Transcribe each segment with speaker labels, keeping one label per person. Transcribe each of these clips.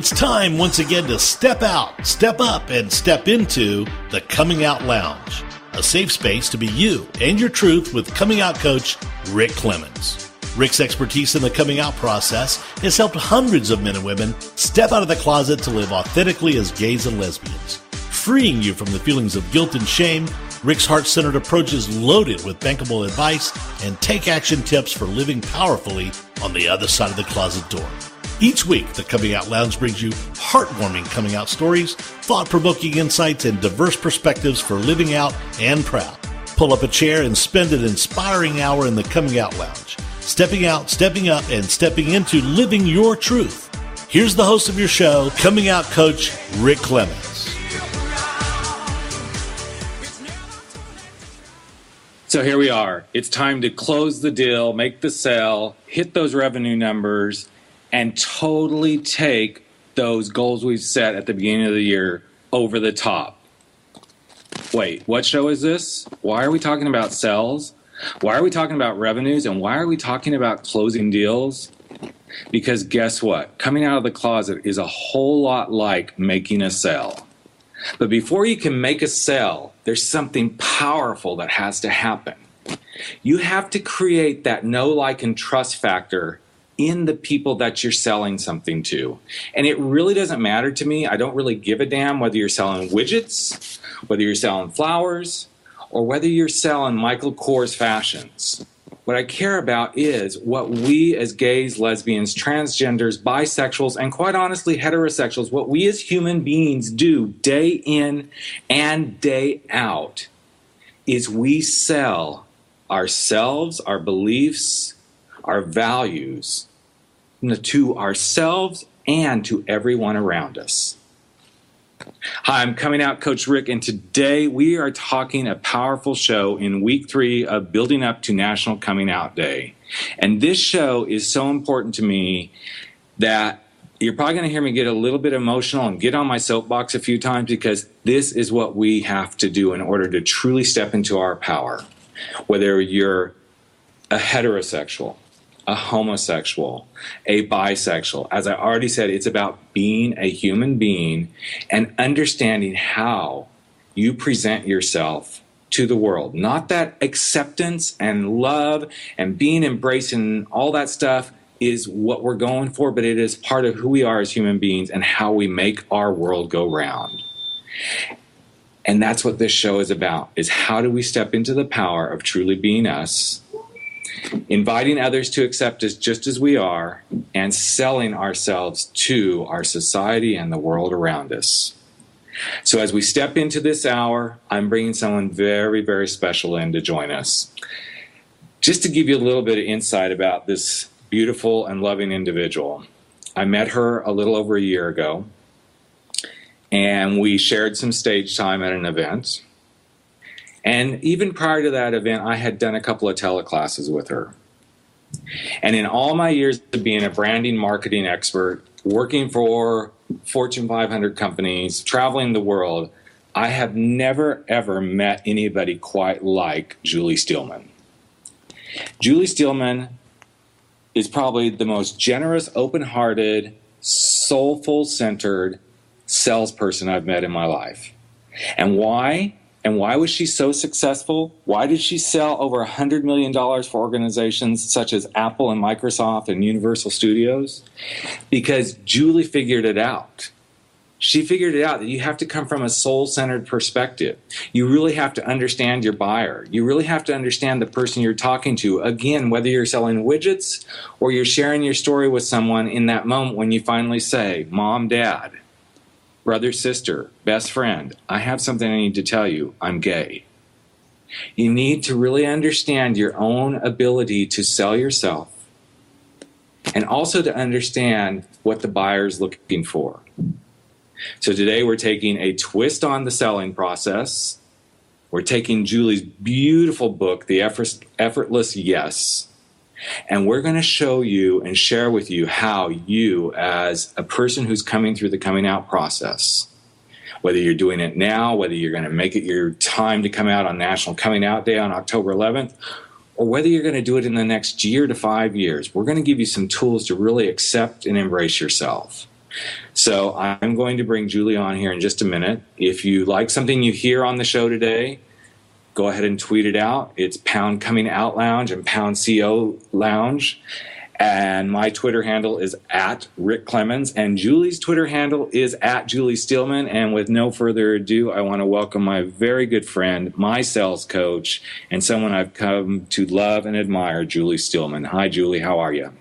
Speaker 1: It's time once again to step out, step up, and step into the Coming Out Lounge, a safe space to be you and your truth with coming out coach Rick Clemens. Rick's expertise in the coming out process has helped hundreds of men and women step out of the closet to live authentically as gays and lesbians. Freeing you from the feelings of guilt and shame, Rick's heart-centered approach is loaded with bankable advice and take-action tips for living powerfully on the other side of the closet door. Each week, the Coming Out Lounge brings you heartwarming coming out stories, thought-provoking insights, and diverse perspectives for living out and proud. Pull up a chair and spend an inspiring hour in the Coming Out Lounge, stepping out, stepping up, and stepping into living your truth. Here's the host of your show, Coming Out Coach Rick Clemens.
Speaker 2: So here we are. It's time to close the deal, make the sale, hit those revenue numbers, and totally take those goals we've set at the beginning of the year over the top. Wait, what show is this? Why are we talking about sales? Why are we talking about revenues? And why are we talking about closing deals? Because guess what? Coming out of the closet is a whole lot like making a sale. But before you can make a sale, there's something powerful that has to happen. You have to create that know, like, and trust factor in the people that you're selling something to. And it really doesn't matter to me. I don't really give a damn whether you're selling widgets, whether you're selling flowers, or whether you're selling Michael Kors fashions. What I care about is what we as gays, lesbians, transgenders, bisexuals, and quite honestly heterosexuals, what we as human beings do day in and day out is we sell ourselves, our beliefs, our values to ourselves and to everyone around us. Hi, I'm Coming Out Coach Rick, and today we are talking a powerful show in week 3 of building up to National Coming Out Day. And this show is so important to me that you're probably going to hear me get a little bit emotional and get on my soapbox a few times, because this is what we have to do in order to truly step into our power. Whether you're a heterosexual, a homosexual, a bisexual. As I already said, it's about being a human being and understanding how you present yourself to the world. Not that acceptance and love and being embraced and all that stuff is what we're going for, but it is part of who we are as human beings and how we make our world go round. And that's what this show is about, is how do we step into the power of truly being us, inviting others to accept us just as we are, and selling ourselves to our society and the world around us. So as we step into this hour, I'm bringing someone very, very special in to join us. Just to give you a little bit of insight about this beautiful and loving individual, I met her a little over a year ago, and we shared some stage time at an event. And even prior to that event, I had done a couple of teleclasses with her. And in all my years of being a branding marketing expert, working for Fortune 500 companies, traveling the world, I have never, ever met anybody quite like Julie Steelman. Julie Steelman is probably the most generous, open-hearted, soulful-centered salesperson I've met in my life. And why? And why was she so successful? Why did she sell over $100 million for organizations such as Apple and Microsoft and Universal Studios? Because Julie figured it out. She figured it out that you have to come from a soul-centered perspective. You really have to understand your buyer. You really have to understand the person you're talking to. Again, whether you're selling widgets or you're sharing your story with someone in that moment when you finally say, Mom, Dad, brother, sister, best friend, I have something I need to tell you. I'm gay. You need to really understand your own ability to sell yourself and also to understand what the buyer's looking for. So today we're taking a twist on the selling process. We're taking Julie's beautiful book, The Effortless Yes, and we're going to show you and share with you how you, as a person who's coming through the coming out process, whether you're doing it now, whether you're going to make it your time to come out on National Coming Out Day on October 11th, or whether you're going to do it in the next year to 5 years, we're going to give you some tools to really accept and embrace yourself. So I'm going to bring Julie on here in just a minute. If you like something you hear on the show today, go ahead and tweet it out. It's Pound Coming Out Lounge and Pound CO Lounge. And my Twitter handle is at Rick Clemens. And Julie's Twitter handle is at Julie Steelman. And with no further ado, I want to welcome my very good friend, my sales coach, and someone I've come to love and admire, Julie Steelman. Hi, Julie. How are you?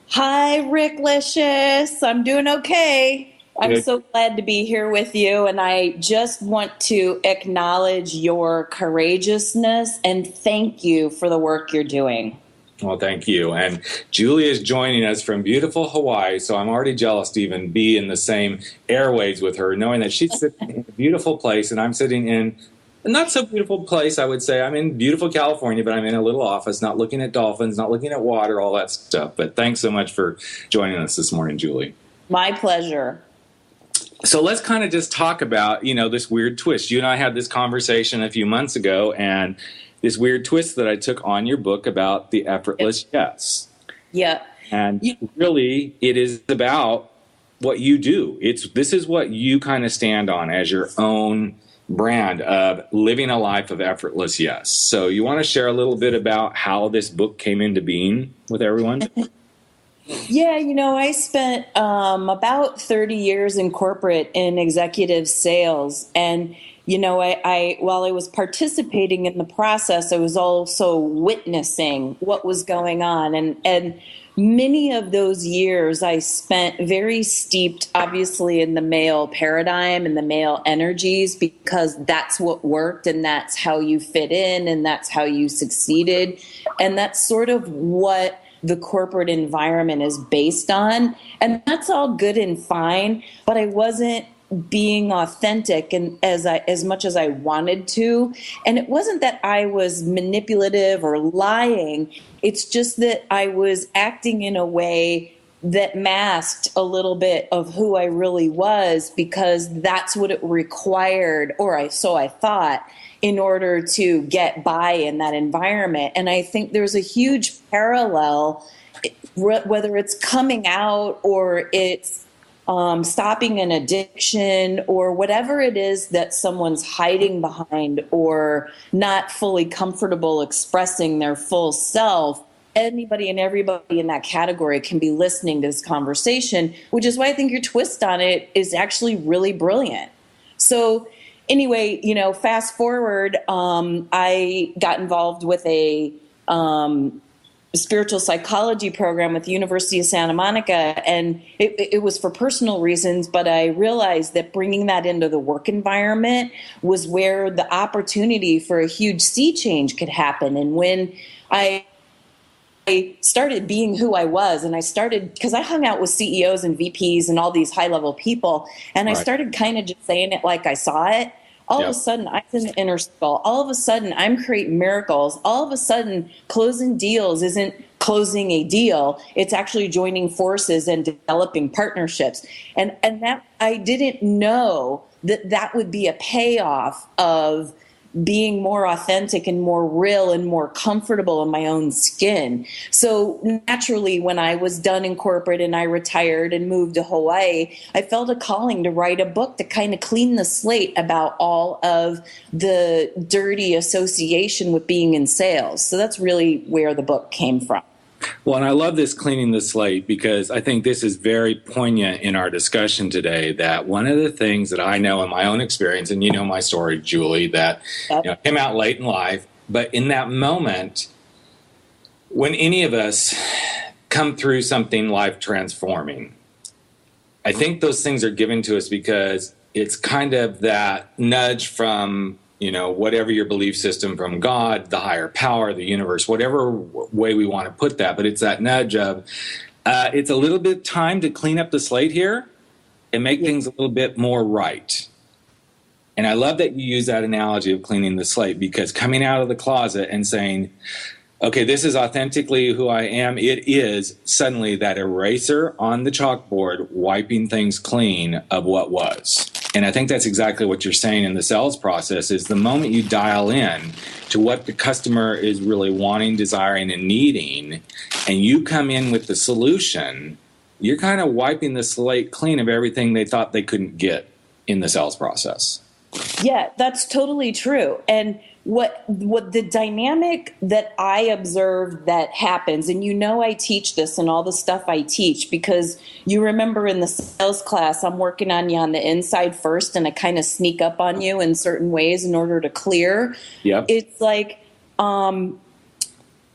Speaker 3: Hi, Ricklicious. I'm doing okay. I'm
Speaker 2: Good.
Speaker 3: so glad to be here with you, and I just want to acknowledge your courageousness and thank you for the work you're doing.
Speaker 2: Well, thank you. And Julie is joining us from beautiful Hawaii, so I'm already jealous to even be in the same airways with her, knowing that she's sitting in a beautiful place and I'm sitting in a not so beautiful place, I would say. I'm in beautiful California, but I'm in a little office, not looking at dolphins, not looking at water, all that stuff. But thanks so much for joining us this morning, Julie.
Speaker 3: My pleasure.
Speaker 2: So let's kind of just talk about, this weird twist. You and I had this conversation a few months ago, and this weird twist that I took on your book about the effortless yes.
Speaker 3: Yeah.
Speaker 2: And really, it is about what you do. This is what you kind of stand on as your own brand of living a life of effortless yes. So you want to share a little bit about how this book came into being with everyone?
Speaker 3: Yeah, I spent about 30 years in corporate in executive sales. And, I while I was participating in the process, I was also witnessing what was going on. And many of those years I spent very steeped, obviously, in the male paradigm and the male energies, because that's what worked and that's how you fit in and that's how you succeeded. And that's sort of what the corporate environment is based on. And that's all good and fine, but I wasn't being authentic and as much as I wanted to. And it wasn't that I was manipulative or lying. It's just that I was acting in a way that masked a little bit of who I really was, because that's what it required, so I thought, in order to get by in that environment. And I think there's a huge parallel, whether it's coming out or it's stopping an addiction or whatever it is that someone's hiding behind or not fully comfortable expressing their full self. Anybody and everybody in that category can be listening to this conversation, which is why I think your twist on it is actually really brilliant. So anyway, fast forward, I got involved with a spiritual psychology program at the University of Santa Monica, and it was for personal reasons, but I realized that bringing that into the work environment was where the opportunity for a huge sea change could happen. And when I started being who I was, and I started, because I hung out with CEOs and VPs and all these high-level people, and I started kind of just saying it like I saw it. All of a sudden, I'm in the inner circle. All of a sudden, I'm creating miracles. All of a sudden, closing deals isn't closing a deal. It's actually joining forces and developing partnerships. And that I didn't know that would be a payoff of being more authentic and more real and more comfortable in my own skin. So naturally, when I was done in corporate and I retired and moved to Hawaii, I felt a calling to write a book to kind of clean the slate about all of the dirty association with being in sales. So that's really where the book came from.
Speaker 2: Well, and I love this cleaning the slate, because I think this is very poignant in our discussion today, that one of the things that I know in my own experience, and you know my story, Julie, that came out late in life, but in that moment, when any of us come through something life transforming, I think those things are given to us because it's kind of that nudge from whatever your belief system, from God, the higher power, the universe, whatever way we want to put that. But it's that nudge of, it's a little bit time to clean up the slate here and make things a little bit more right. And I love that you use that analogy of cleaning the slate, because coming out of the closet and saying, okay, this is authentically who I am, it is suddenly that eraser on the chalkboard, wiping things clean of what was. And I think that's exactly what you're saying in the sales process, is the moment you dial in to what the customer is really wanting, desiring, and needing, and you come in with the solution, you're kind of wiping the slate clean of everything they thought they couldn't get in the sales process.
Speaker 3: Yeah, that's totally true. And what the dynamic that I observe that happens, and I teach this in all the stuff I teach, because you remember in the sales class, I'm working on you on the inside first, and I kind of sneak up on you in certain ways in order to clear.
Speaker 2: Yep.
Speaker 3: It's like,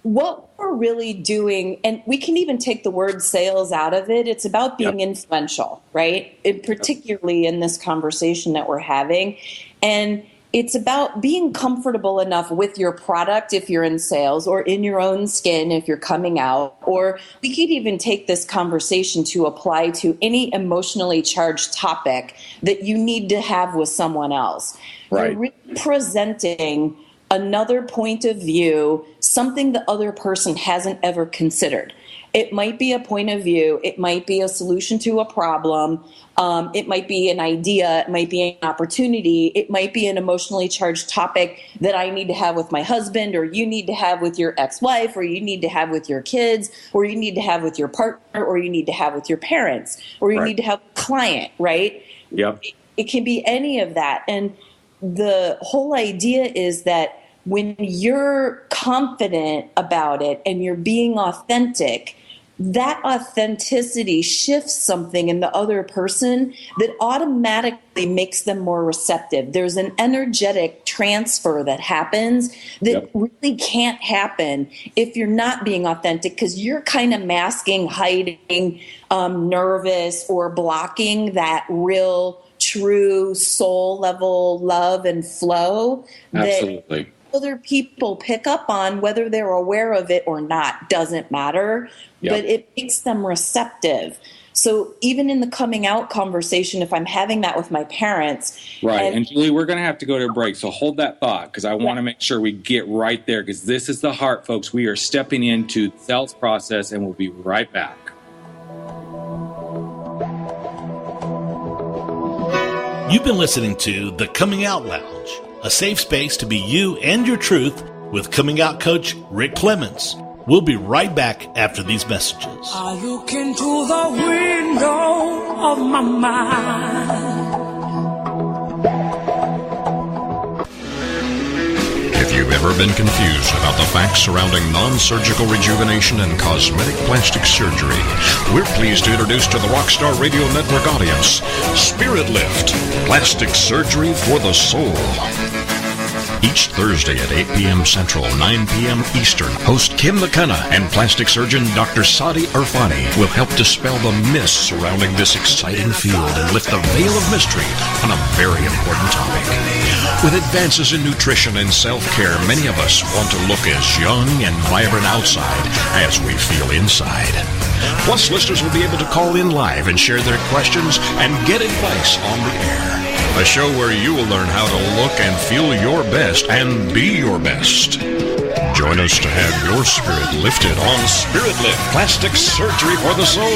Speaker 3: what we're really doing, and we can even take the word sales out of it, it's about being influential, right? Particularly in this conversation that we're having. And it's about being comfortable enough with your product if you're in sales, or in your own skin if you're coming out. Or we could even take this conversation to apply to any emotionally charged topic that you need to have with someone else.
Speaker 2: Right.
Speaker 3: You're really presenting another point of view, something the other person hasn't ever considered. It might be a point of view. It might be a solution to a problem. It might be an idea. It might be an opportunity. It might be an emotionally charged topic that I need to have with my husband, or you need to have with your ex-wife, or you need to have with your kids, or you need to have with your partner, or you need to have with your parents, or you need to have a client, right?
Speaker 2: Yep.
Speaker 3: It can be any of that. And the whole idea is that when you're confident about it and you're being authentic, that authenticity shifts something in the other person that automatically makes them more receptive. There's an energetic transfer that happens that really can't happen if you're not being authentic, because you're kind of masking, hiding, nervous, or blocking that real, true soul level love and flow.
Speaker 2: Absolutely.
Speaker 3: That other people pick up on, whether they're aware of it or not, doesn't matter, but it makes them receptive. So even in the coming out conversation, if I'm having that with my parents.
Speaker 2: Right. And Julie, we're going to have to go to a break. So hold that thought, because I want to make sure we get right there, because this is the heart, folks. We are stepping into the sales process, and we'll be right back.
Speaker 1: You've been listening to The Coming Out Lounge, a safe space to be you and your truth with coming out coach Rick Clemens. We'll be right back after these messages.
Speaker 4: I look into the window of my mind.
Speaker 5: If you've ever been confused about the facts surrounding non-surgical rejuvenation and cosmetic plastic surgery, we're pleased to introduce to the Rockstar Radio Network audience, Spirit Lift, plastic surgery for the soul. Each Thursday at 8 p.m. Central, 9 p.m. Eastern, host Kim McKenna and plastic surgeon Dr. Sadi Irfani will help dispel the myths surrounding this exciting field and lift the veil of mystery on a very important topic. With advances in nutrition and self-care, many of us want to look as young and vibrant outside as we feel inside. Plus, listeners will be able to call in live and share their questions and get advice on the air. A show where you will learn how to look and feel your best and be your best. Join us to have your spirit lifted on Spirit Lift, plastic surgery for the soul.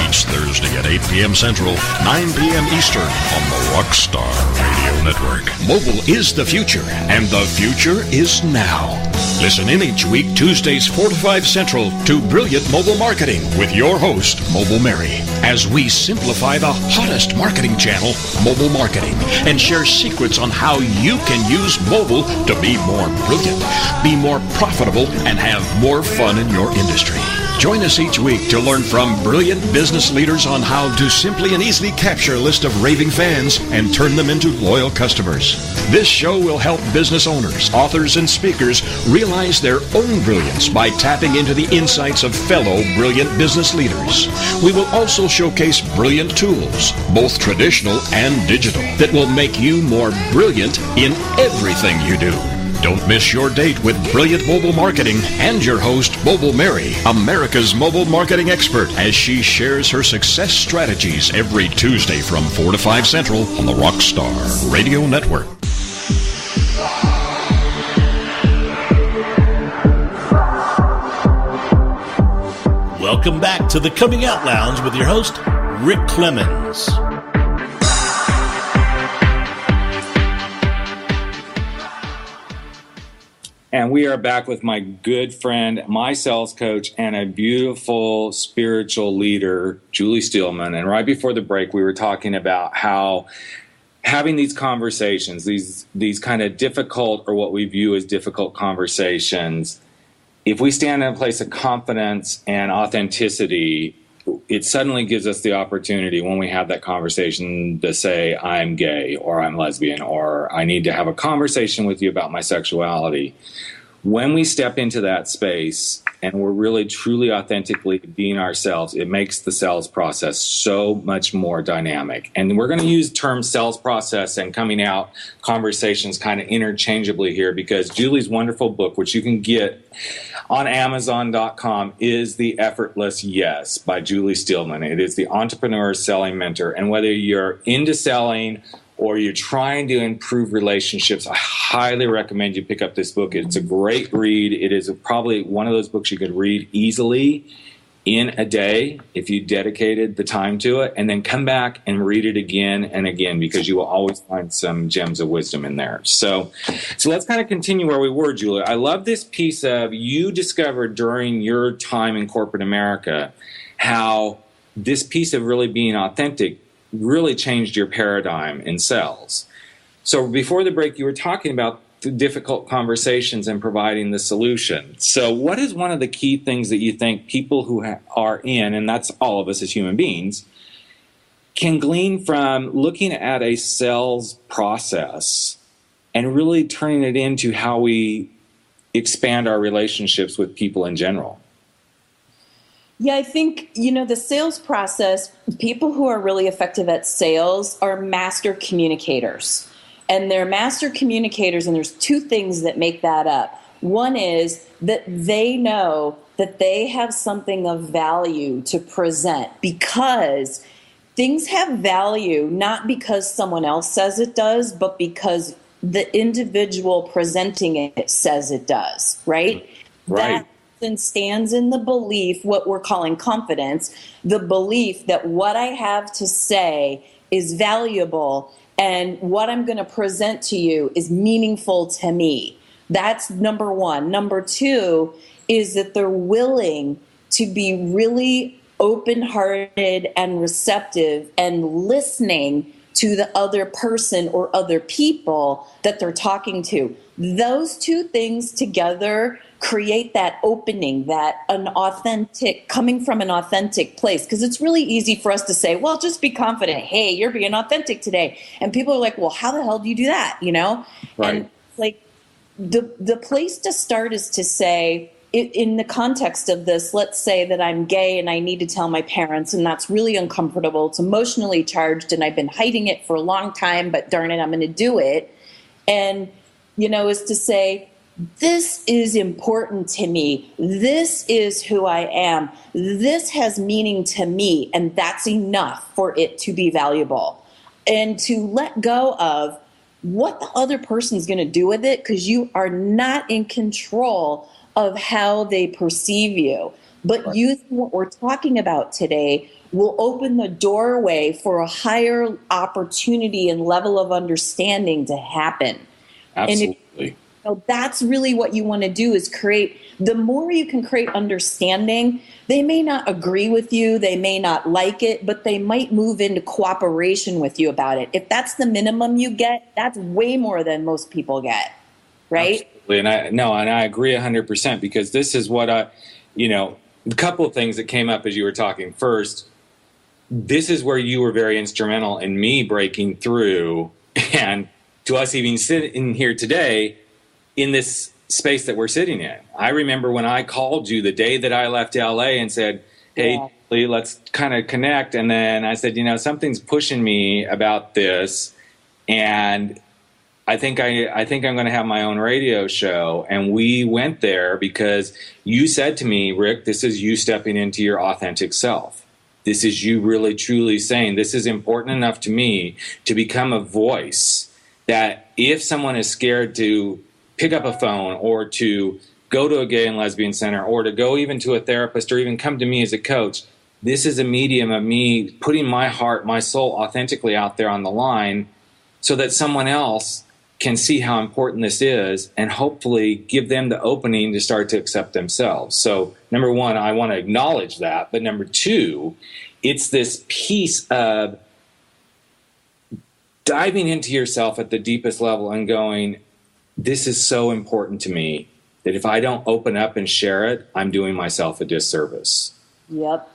Speaker 5: Each Thursday at 8 p.m. Central, 9 p.m. Eastern on the Rockstar Radio Network. Mobile is the future, and the future is now. Listen in each week, Tuesdays 4 to 5 Central, to Brilliant Mobile Marketing with your host, Mobile Mary, as we simplify the hottest marketing channel, mobile marketing, and share secrets on how you can use mobile to be more brilliant, be more profitable, and have more fun in your industry. Join us each week to learn from brilliant business leaders on how to simply and easily capture a list of raving fans and turn them into loyal customers. This show will help business owners, authors, and speakers realize their own brilliance by tapping into the insights of fellow brilliant business leaders. We will also showcase brilliant tools, both traditional and digital, that will make you more brilliant in everything you do. Don't miss your date with Brilliant Mobile Marketing and your host, Mobile Mary, America's mobile marketing expert, as she shares her success strategies every Tuesday from 4 to 5 Central on the Rockstar Radio Network.
Speaker 1: Welcome back to the Coming Out Lounge with your host, Rick Clemens.
Speaker 2: And we are back with my good friend, my sales coach, and a beautiful spiritual leader, Julie Steelman. And right before the break, we were talking about how having these conversations, these kind of difficult, or what we view as difficult conversations, if we stand in a place of confidence and authenticity, it suddenly gives us the opportunity when we have that conversation to say, I'm gay, or I'm lesbian, or I need to have a conversation with you about my sexuality. When we step into that space and we're really truly authentically being ourselves, it makes the sales process so much more dynamic. And we're going to use terms sales process and coming out conversations kind of interchangeably here, because Julie's wonderful book, which you can get on Amazon.com, is The Effortless Yes by Julie Steelman. It is the entrepreneur selling mentor. And whether you're into selling or you're trying to improve relationships, I highly recommend you pick up this book. It's a great read. It is probably one of those books you could read easily in a day if you dedicated the time to it, and then come back and read it again and again, because you will always find some gems of wisdom in there. So let's kind of continue where we were, Julia. I love this piece of, you discovered during your time in corporate America how this piece of really being authentic really changed your paradigm in sales. So before the break, you were talking about the difficult conversations and providing the solution. So what is one of the key things that you think people who are in, and that's all of us as human beings, can glean from looking at a sales process and really turning it into how we expand our relationships with people in general?
Speaker 3: Yeah, I think, the sales process, people who are really effective at sales are master communicators. And they're master communicators, and there's two things that make that up. One is that they know that they have something of value to present, because things have value not because someone else says it does, but because the individual presenting it says it does, right?
Speaker 2: Right.
Speaker 3: That stands in the belief, what we're calling confidence, the belief that what I have to say is valuable and what I'm going to present to you is meaningful to me. That's number one. Number two is that they're willing to be really open-hearted and receptive and listening to the other person or other people that they're talking to. Those two things together create that opening, that an authentic, coming from an authentic place. Because it's really easy for us to say, well, just be confident. Hey, you're being authentic today. And people are like, well, how the hell do you do that?
Speaker 2: Right.
Speaker 3: And like the place to start is to say, in the context of this, let's say that I'm gay and I need to tell my parents, and that's really uncomfortable. It's emotionally charged and I've been hiding it for a long time, but darn it, I'm going to do it. And, is to say, this is important to me. This is who I am. This has meaning to me, and that's enough for it to be valuable. And to let go of what the other person's going to do with it, because you are not in control of how they perceive you. But right. Using what we're talking about today will open the doorway for a higher opportunity and level of understanding to happen.
Speaker 2: Absolutely.
Speaker 3: And that's really what you want to do, is create, the more you can create understanding, they may not agree with you, they may not like it, but they might move into cooperation with you about it. If that's the minimum you get, that's way more than most people get, right?
Speaker 2: Absolutely. And I agree 100%, because this is what a couple of things that came up as you were talking. First, this is where you were very instrumental in me breaking through, and to us even sitting here today in this space that we're sitting in. I remember when I called you the day that I left LA and said, hey, Lee, let's kind of connect. And then I said, something's pushing me about this. And I think I'm going to have my own radio show. And we went there because you said to me, Rick, this is you stepping into your authentic self. This is you really, truly saying, this is important enough to me to become a voice that if someone is scared to pick up a phone or to go to a gay and lesbian center or to go even to a therapist or even come to me as a coach, this is a medium of me putting my heart, my soul authentically out there on the line so that someone else can see how important this is and hopefully give them the opening to start to accept themselves. So number one, I want to acknowledge that. But number two, it's this piece of diving into yourself at the deepest level and going, this is so important to me that if I don't open up and share it, I'm doing myself a disservice.
Speaker 3: Yep.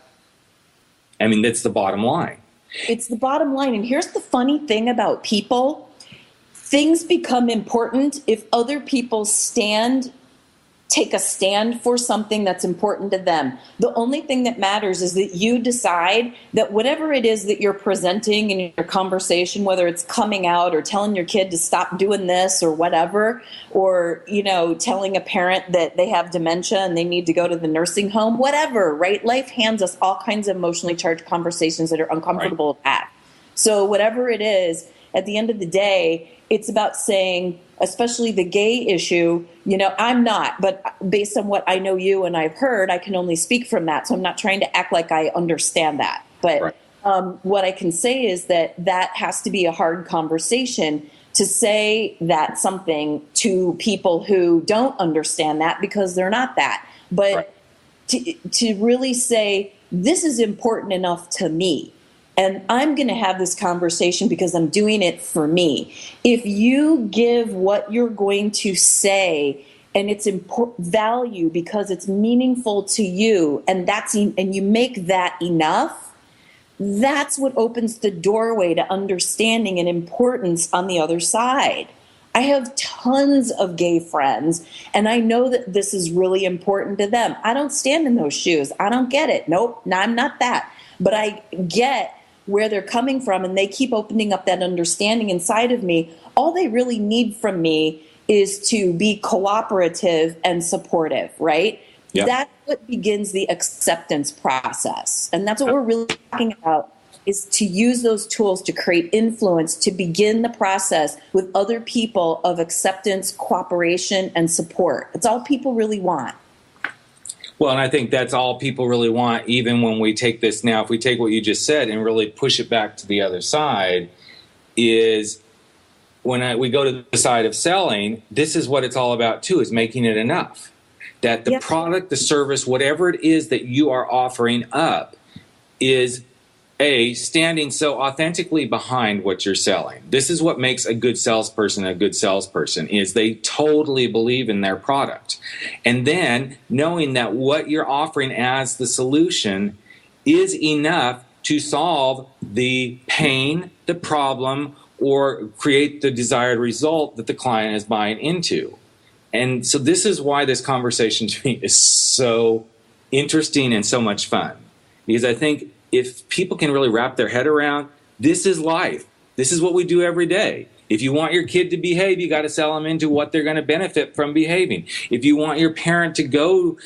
Speaker 2: I mean, that's the bottom line.
Speaker 3: It's the bottom line. And here's the funny thing about people. Things become important if other people take a stand for something that's important to them. The only thing that matters is that you decide that whatever it is that you're presenting in your conversation, whether it's coming out or telling your kid to stop doing this or whatever, or, telling a parent that they have dementia and they need to go to the nursing home, whatever, right? Life hands us all kinds of emotionally charged conversations that are uncomfortable to have. So whatever it is, at the end of the day, it's about saying, especially the gay issue, I'm not, but based on what I know you and I've heard, I can only speak from that. So I'm not trying to act like I understand that. But what I can say is that has to be a hard conversation to say that something to people who don't understand that because they're not that. But to really say, this is important enough to me. And I'm going to have this conversation because I'm doing it for me. If you give what you're going to say and it's value because it's meaningful to you, and you make that enough, that's what opens the doorway to understanding and importance on the other side. I have tons of gay friends, and I know that this is really important to them. I don't stand in those shoes. I don't get it. Nope, no, I'm not that. But I get where they're coming from, and they keep opening up that understanding inside of me. All they really need from me is to be cooperative and supportive, right? Yep. That's what begins the acceptance process. And that's what we're really talking about, is to use those tools to create influence, to begin the process with other people of acceptance, cooperation, and support. It's all people really want.
Speaker 2: Well, and I think that's all people really want, even when we take this now, if we take what you just said and really push it back to the other side, is when we go to the side of selling, this is what it's all about too, is making it enough. That the product, the service, whatever it is that you are offering up is standing so authentically behind what you're selling. This is what makes a good salesperson, is they totally believe in their product. And then knowing that what you're offering as the solution is enough to solve the pain, the problem, or create the desired result that the client is buying into. And so this is why this conversation to me is so interesting and so much fun. Because I think if people can really wrap their head around, this is life. This is what we do every day. If you want your kid to behave, you got to sell them into what they're going to benefit from behaving. If you want your parent to go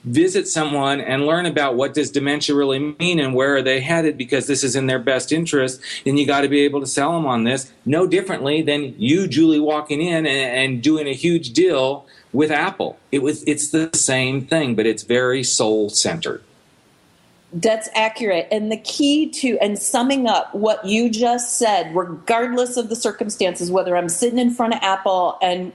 Speaker 2: visit someone and learn about what does dementia really mean and where are they headed because this is in their best interest, then you got to be able to sell them on this no differently than you, Julie, walking in and doing a huge deal with Apple. It's the same thing, but it's very soul-centered.
Speaker 3: That's accurate. And the key to, and summing up what you just said, regardless of the circumstances, whether I'm sitting in front of Apple and,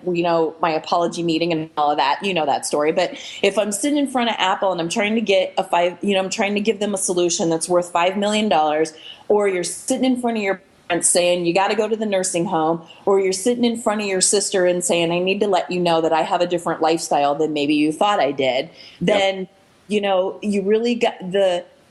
Speaker 3: my apology meeting and all of that, that story. But if I'm sitting in front of Apple and I'm trying to get I'm trying to give them a solution that's worth $5 million, or you're sitting in front of your parents saying you got to go to the nursing home, or you're sitting in front of your sister and saying, I need to let you know that I have a different lifestyle than maybe you thought I did, then you really got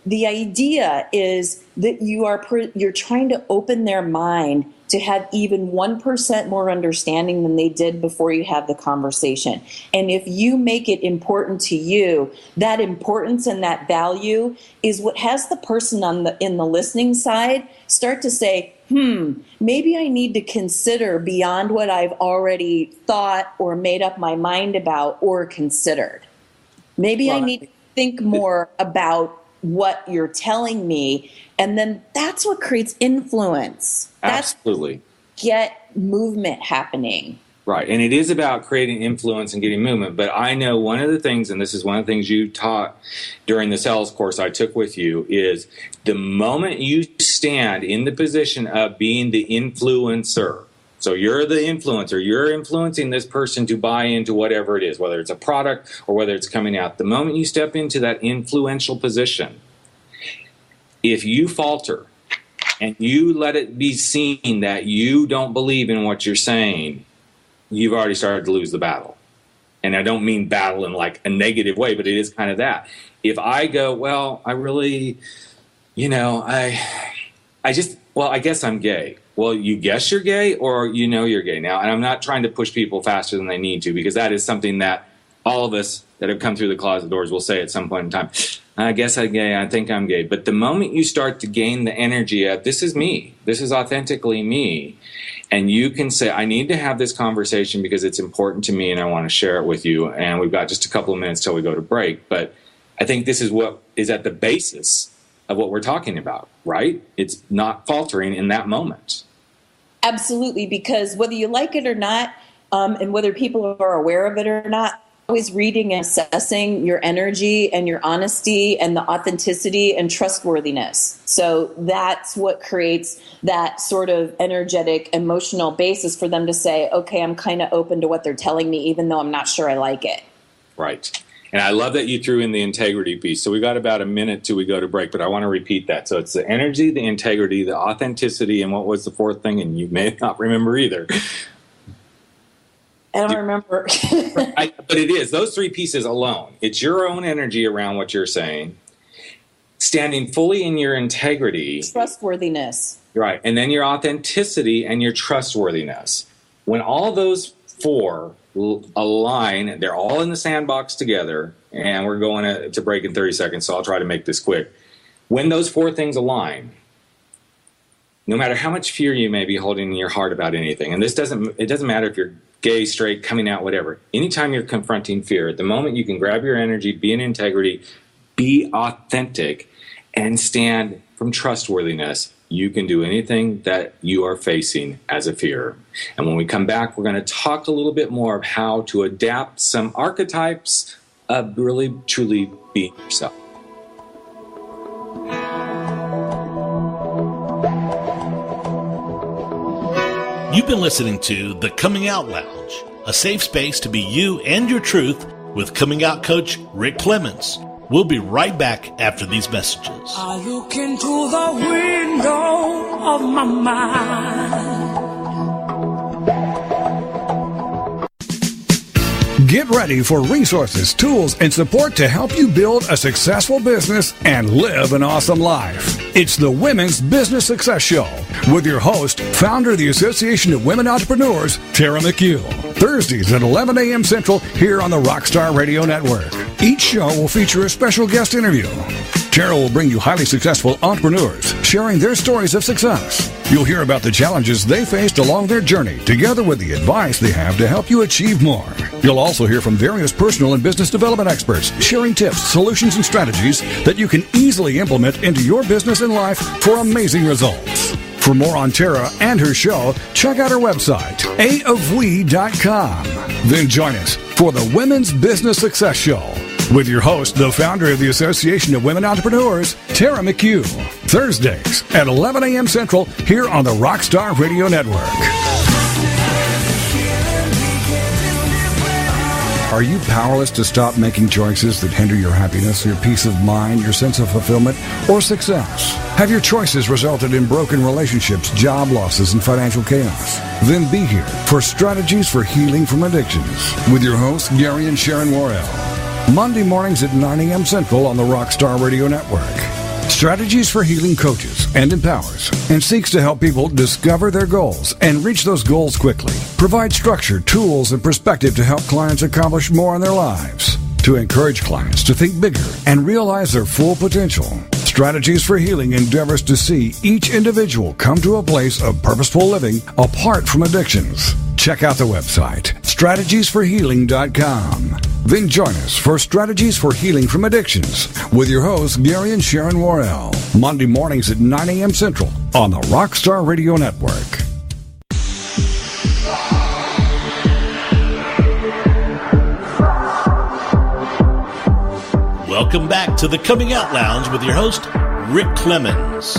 Speaker 3: the idea is that you're trying to open their mind to have even 1% more understanding than they did before you have the conversation. And if you make it important to you, that importance and that value is what has the person in the listening side start to say, maybe I need to consider beyond what I've already thought or made up my mind about or considered. Maybe I need to think more about what you're telling me, and then that's what creates influence.
Speaker 2: Absolutely.
Speaker 3: Get movement happening.
Speaker 2: Right, and it is about creating influence and getting movement, but I know one of the things, and this is one of the things you taught during the sales course I took with you, is the moment you stand in the position of being the influencer, So you're the influencer. You're influencing this person to buy into whatever it is, whether it's a product or whether it's coming out. The moment you step into that influential position, if you falter and you let it be seen that you don't believe in what you're saying, you've already started to lose the battle. And I don't mean battle in like a negative way, but it is kind of that. If I go, well, I really, I guess I'm gay. Well, you guess you're gay or you're gay now. And I'm not trying to push people faster than they need to, because that is something that all of us that have come through the closet doors will say at some point in time. I guess I'm gay. I think I'm gay. But the moment you start to gain the energy of this is me, this is authentically me, and you can say, I need to have this conversation because it's important to me and I want to share it with you. And we've got just a couple of minutes till we go to break. But I think this is what is at the basis of what we're talking about, right? It's not faltering in that moment.
Speaker 3: Absolutely, because whether you like it or not, and whether people are aware of it or not, always reading and assessing your energy and your honesty and the authenticity and trustworthiness. So that's what creates that sort of energetic, emotional basis for them to say, okay, I'm kind of open to what they're telling me, even though I'm not sure I like it.
Speaker 2: Right. And I love that you threw in the integrity piece. So we got about a minute till we go to break, but I want to repeat that. So it's the energy, the integrity, the authenticity, and what was the fourth thing? And you may not remember either.
Speaker 3: I don't remember.
Speaker 2: But it is those three pieces alone. It's your own energy around what you're saying, standing fully in your integrity.
Speaker 3: Trustworthiness.
Speaker 2: Right. And then your authenticity and your trustworthiness. When all those four align, they're all in the sandbox together, and we're going to break in 30 seconds, so I'll try to make this quick. When those four things align, no matter how much fear you may be holding in your heart about anything, and it doesn't matter if you're gay, straight, coming out, whatever. Anytime you're confronting fear, at the moment you can grab your energy, be in integrity, be authentic, and stand from trustworthiness, you can do anything that you are facing as a fear. And when we come back, we're going to talk a little bit more of how to adapt some archetypes of really, truly being yourself.
Speaker 1: You've been listening to The Coming Out Lounge, a safe space to be you and your truth with coming out coach Rick Clemens. We'll be right back after these messages.
Speaker 4: I look into the window of my mind.
Speaker 6: Get ready for resources, tools, and support to help you build a successful business and live an awesome life. It's the Women's Business Success Show with your host, founder of the Association of Women Entrepreneurs, Tara McHugh. Thursdays at 11 a.m. Central here on the Rockstar Radio Network. Each show will feature a special guest interview. Tara will bring you highly successful entrepreneurs sharing their stories of success. You'll hear about the challenges they faced along their journey, together with the advice they have to help you achieve more. You'll also hear from various personal and business development experts, sharing tips, solutions, and strategies that you can easily implement into your business and life for amazing results. For more on Tara and her show, check out her website, aofwe.com. Then join us for the Women's Business Success Show with your host, the founder of the Association of Women Entrepreneurs, Tara McHugh. Thursdays at 11 a.m. Central here on the Rockstar Radio Network. Are you powerless to stop making choices that hinder your happiness, your peace of mind, your sense of fulfillment, or success? Have your choices resulted in broken relationships, job losses, and financial chaos? Then be here for Strategies for Healing from Addictions with your hosts, Gary and Sharon Worrell. Monday mornings at 9 a.m. Central on the Rockstar Radio Network. Strategies for Healing coaches and empowers and seeks to help people discover their goals and reach those goals quickly. Provide structure, tools, and perspective to help clients accomplish more in their lives. To encourage clients to think bigger and realize their full potential. Strategies for Healing endeavors to see each individual come to a place of purposeful living apart from addictions. Check out the website, strategiesforhealing.com. Then join us for Strategies for Healing from Addictions with your hosts, Gary and Sharon Worrell. Monday mornings at 9 a.m. Central on the Rockstar Radio Network.
Speaker 1: Welcome back to the Coming Out Lounge with your host, Rick Clemens.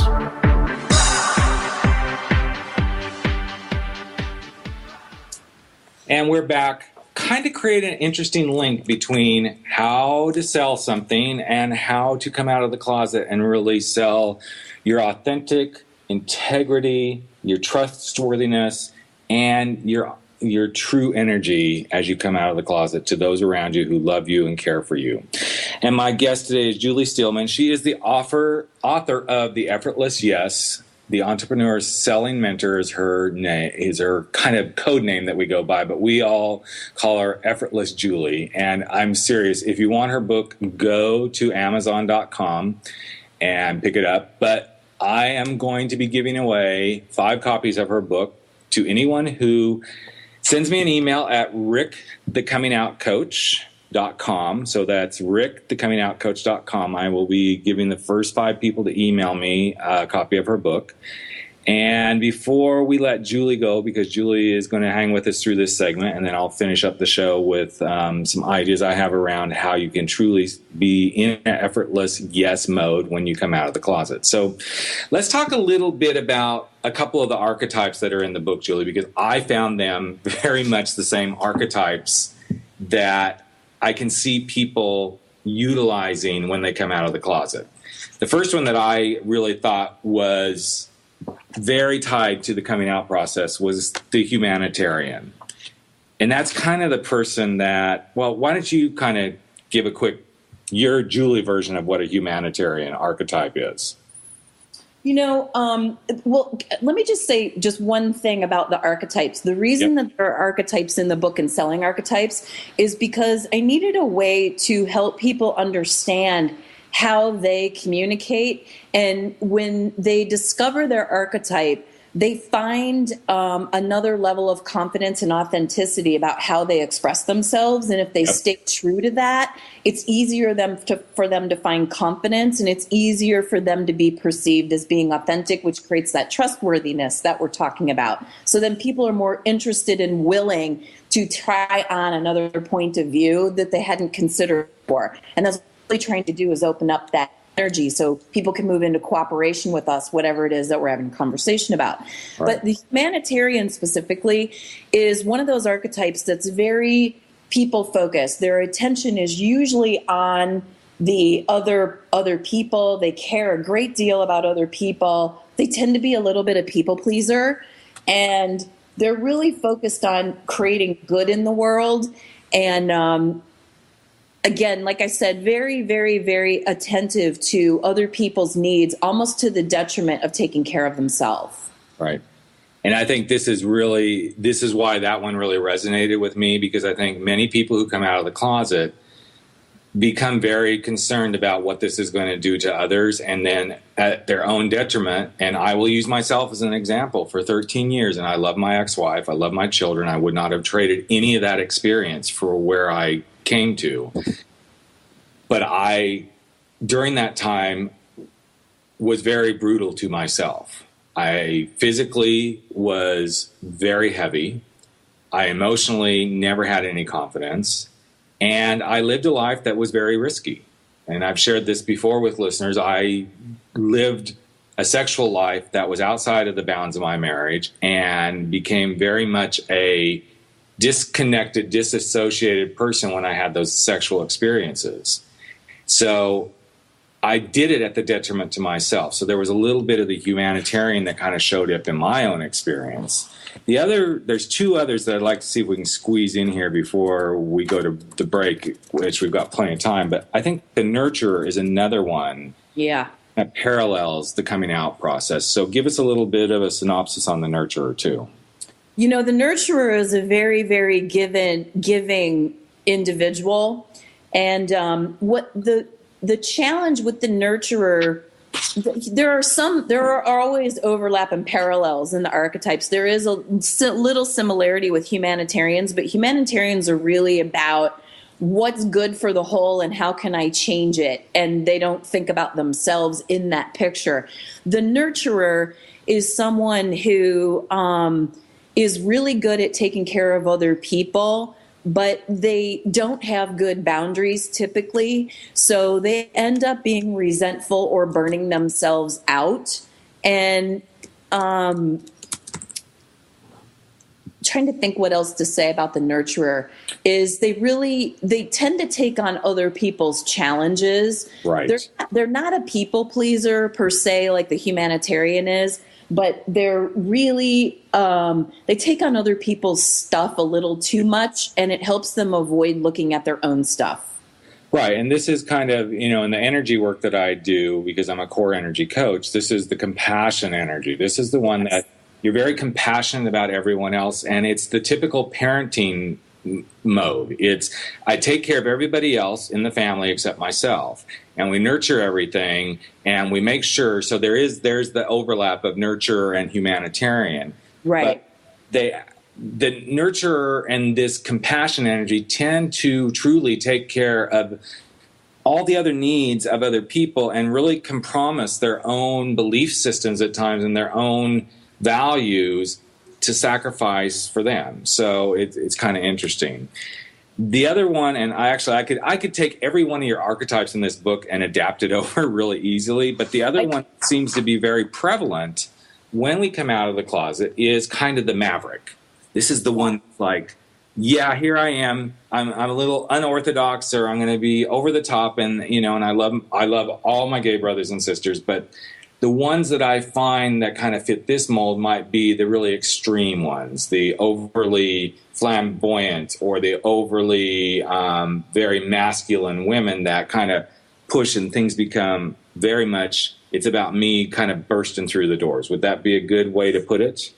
Speaker 2: And we're back, kind of create an interesting link between how to sell something and how to come out of the closet and really sell your authentic integrity, your trustworthiness, and your true energy as you come out of the closet to those around you who love you and care for you. And my guest today is Julie Steelman. She is the author of The Effortless Yes. The Entrepreneur Selling Mentor is her name, is her kind of code name that we go by, but we all call her Effortless Julie. And I'm serious. If you want her book, go to Amazon.com and pick it up. But I am going to be giving away 5 copies of her book to anyone who sends me an email at rickthecomingoutcoach.com. So that's rickthecomingoutcoach.com. I will be giving the first 5 people to email me a copy of her book. And before we let Julie go, because Julie is going to hang with us through this segment, and then I'll finish up the show with some ideas I have around how you can truly be in an effortless yes mode when you come out of the closet. So let's talk a little bit about a couple of the archetypes that are in the book, Julie, because I found them very much the same archetypes that I can see people utilizing when they come out of the closet. The first one that I really thought was very tied to the coming out process was the humanitarian. And that's kind of the person that, well, why don't you kind of give a quick, your Julie version of what a humanitarian archetype is?
Speaker 3: Well, let me just say just one thing about the archetypes. The reason that there are archetypes in the book and selling archetypes is because I needed a way to help people understand how they communicate. And when they discover their archetype, they find another level of confidence and authenticity about how they express themselves. And if they stay true to that, it's easier for them to find confidence, and it's easier for them to be perceived as being authentic, which creates that trustworthiness that we're talking about. So then people are more interested and willing to try on another point of view that they hadn't considered before. And that's what we're really trying to do, is open up that energy so people can move into cooperation with us, whatever it is that we're having a conversation about. Right. But the humanitarian specifically is one of those archetypes that's very people focused. Their attention is usually on the other people. They care a great deal about other people. They tend to be a little bit of people pleaser, and they're really focused on creating good in the world. And again, like I said, very, very, very attentive to other people's needs, almost to the detriment of taking care of themselves.
Speaker 2: Right. And I think this is why that one really resonated with me, because I think many people who come out of the closet become very concerned about what this is going to do to others, and then at their own detriment. And I will use myself as an example. For 13 years, and I love my ex-wife, I love my children, I would not have traded any of that experience for where I came to. But I, during that time, was very brutal to myself. I physically was very heavy. I emotionally never had any confidence. And I lived a life that was very risky. And I've shared this before with listeners. I lived a sexual life that was outside of the bounds of my marriage and became very much a disconnected, disassociated person when I had those sexual experiences. So I did it at the detriment to myself. So there was a little bit of the humanitarian that kind of showed up in my own experience. There's 2 others that I'd like to see if we can squeeze in here before we go to the break, which we've got plenty of time. But I think the nurturer is another one.
Speaker 3: Yeah.
Speaker 2: That parallels the coming out process. So give us a little bit of a synopsis on the nurturer too.
Speaker 3: The nurturer is a very, very giving individual. And what the challenge with the nurturer, there are always overlap and parallels in the archetypes. There is a little similarity with humanitarians, but humanitarians are really about what's good for the whole and how can I change it? And they don't think about themselves in that picture. The nurturer is someone who is really good at taking care of other people, but they don't have good boundaries typically. So they end up being resentful or burning themselves out and trying to think what else to say about the nurturer is they tend to take on other people's challenges.
Speaker 2: Right.
Speaker 3: They're not a people pleaser per se, like the humanitarian is, but they're really, they take on other people's stuff a little too much, and it helps them avoid looking at their own stuff.
Speaker 2: Right. And this is kind of, in the energy work that I do, because I'm a core energy coach, this is the compassion energy. This is the one that you're very compassionate about everyone else. And it's the typical parenting mode. It's, I take care of everybody else in the family except myself. And we nurture everything, and we make sure. So there's the overlap of nurturer and humanitarian.
Speaker 3: Right.
Speaker 2: But the nurturer and this compassion energy tend to truly take care of all the other needs of other people and really compromise their own belief systems at times and their own values to sacrifice for them. So it's kind of interesting. The other one, and I could take every one of your archetypes in this book and adapt it over really easily, but the other one seems to be very prevalent when we come out of the closet is kind of the maverick. This is the one like, yeah, here I am. I'm a little unorthodox, or I'm going to be over the top, and and I love all my gay brothers and sisters, but the ones that I find that kind of fit this mold might be the really extreme ones, the overly flamboyant or the overly very masculine women that kind of push and things become very much, it's about me kind of bursting through the doors. Would that be a good way to put it?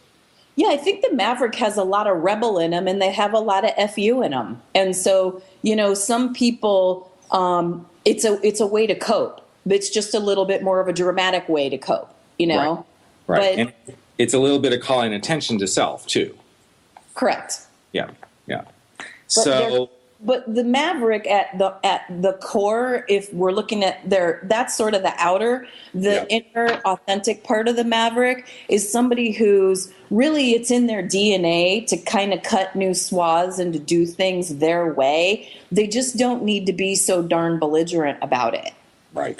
Speaker 3: Yeah, I think the maverick has a lot of rebel in them, and they have a lot of FU in them. And so, some people, it's a way to cope. It's just a little bit more of a dramatic way to cope,
Speaker 2: Right.
Speaker 3: But,
Speaker 2: and it's a little bit of calling attention to self, too.
Speaker 3: Correct.
Speaker 2: Yeah.
Speaker 3: But the maverick at the core, if we're looking at that's sort of the outer, inner authentic part of the maverick is somebody who's really, it's in their DNA to kind of cut new swaths and to do things their way. They just don't need to be so darn belligerent about it.
Speaker 2: Right.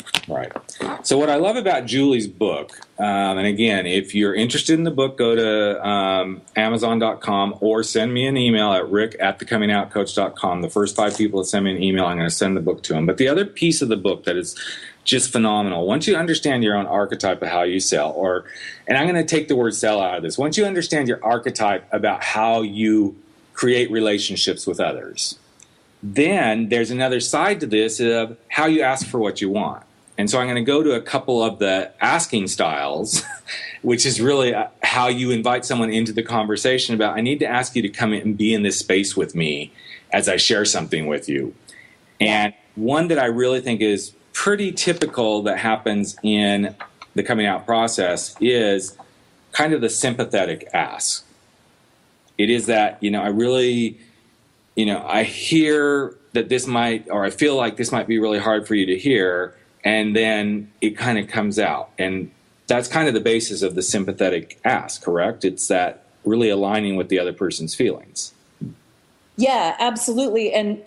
Speaker 2: So what I love about Julie's book, and again, if you're interested in the book, go to Amazon.com or send me an email at rick@thecomingoutcoach.com. The first 5 people that send me an email, I'm going to send the book to them. But the other piece of the book that is just phenomenal, once you understand your own archetype of how you sell, and I'm going to take the word sell out of this, once you understand your archetype about how you create relationships with others, then there's another side to this of how you ask for what you want. And so I'm going to go to a couple of the asking styles, which is really how you invite someone into the conversation about, I need to ask you to come in and be in this space with me as I share something with you. And one that I really think is pretty typical that happens in the coming out process is kind of the sympathetic ask. It is that, I really... I hear that this might, or I feel like this might be really hard for you to hear, and then it kind of comes out. And that's kind of the basis of the sympathetic ask, correct? It's that really aligning with the other person's feelings.
Speaker 3: Yeah, absolutely. And